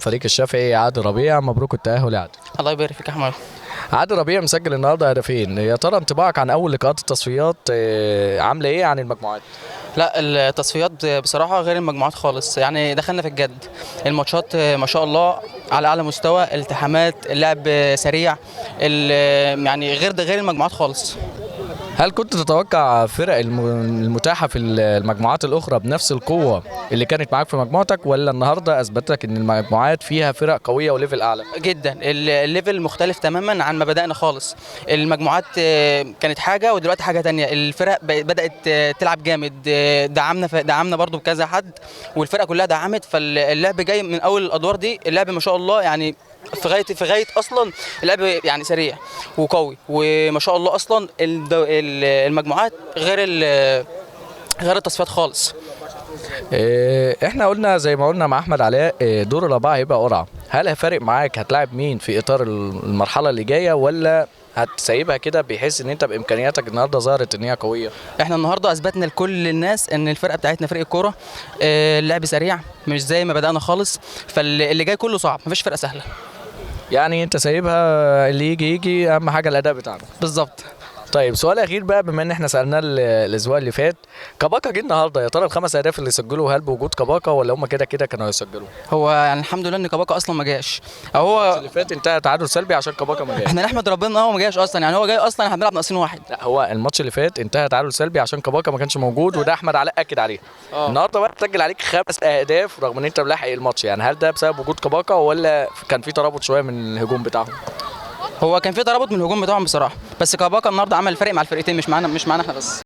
فريق الشافعي عادل ربيع، مبروك التأهل يا عادل. الله يبارك فيك يا احمد. عادل ربيع مسجل النهارده هدفين، يا ترى انطباعك عن اول لقاءات التصفيات عامله ايه عن المجموعات؟ لا، التصفيات بصراحه غير المجموعات خالص، يعني دخلنا في الجد. الماتشات ما شاء الله على اعلى مستوى، التحامات، اللعب سريع، يعني غير المجموعات خالص. هل كنت تتوقع فرق المتاحه في المجموعات الاخرى بنفس القوه اللي كانت معاك في مجموعتك، ولا النهارده اثبت لك ان المجموعات فيها فرق قويه وليفل اعلى؟ جدا، الليفل مختلف تماما عن ما بدأنا خالص. المجموعات كانت حاجة ودلوقتي حاجة تانية. الفرق بدأت تلعب جامد، دعمنا برضو بكذا حد، والفرقة كلها دعمت، فاللعب جاي من أول الأدوار دي. اللعب ما شاء الله يعني في غاية أصلا. اللعب يعني سريع وقوي، وما شاء الله أصلا المجموعات غير التصفيات خالص. احنا قلنا زي ما قلنا مع احمد علاء، دور الاربعه هيبقى قرعه. هل هيفرق معاك هتلاعب مين في اطار المرحله اللي جايه، ولا هتسيبها كده بحيث ان انت بامكانياتك النهارده ظهرت ان هي قويه؟ احنا النهارده اثبتنا لكل الناس ان الفرقه بتاعتنا فرقه كوره، اللعب سريع مش زي ما بدانا خالص، فاللي جاي كله صعب، مفيش فرقه سهله. يعني انت سايبها اللي يجي، اهم حاجه الاداء بتاعنا. بالظبط. طيب سؤال اخير بقى، بما ان احنا سالناه الاسبوع اللي فات، كباكا جه النهارده، يا ترى الخمس اهداف اللي سجلوا هل بوجود كباكا ولا هم كده كده كانوا هيسجلوا؟ هو يعني الحمد لله ان كباكا اصلا ما جاش، او هو اللي فات انتهى تعادل سلبي عشان كباكا ما جاش. احنا نحمد ربنا ان هو ما جاش اصلا، يعني هو جاي اصلا احنا بنلعب ناقصين واحد. لا، هو الماتش اللي فات انتهى تعادل سلبي عشان كباكا ما كانش موجود، وده احمد علاء اكد عليه. النهارده بقى سجل عليك خمس اهداف رغم ان انت ملاحق الماتش، يعني هل ده بسبب وجود كباكا ولا كان في ترابط شويه من الهجوم بتاعهم؟ هو كان في ترابط من الهجوم بتاعهم بصراحه، بس كباكا النهارده عمل فرق مع الفرقتين، مش معانا احنا بس.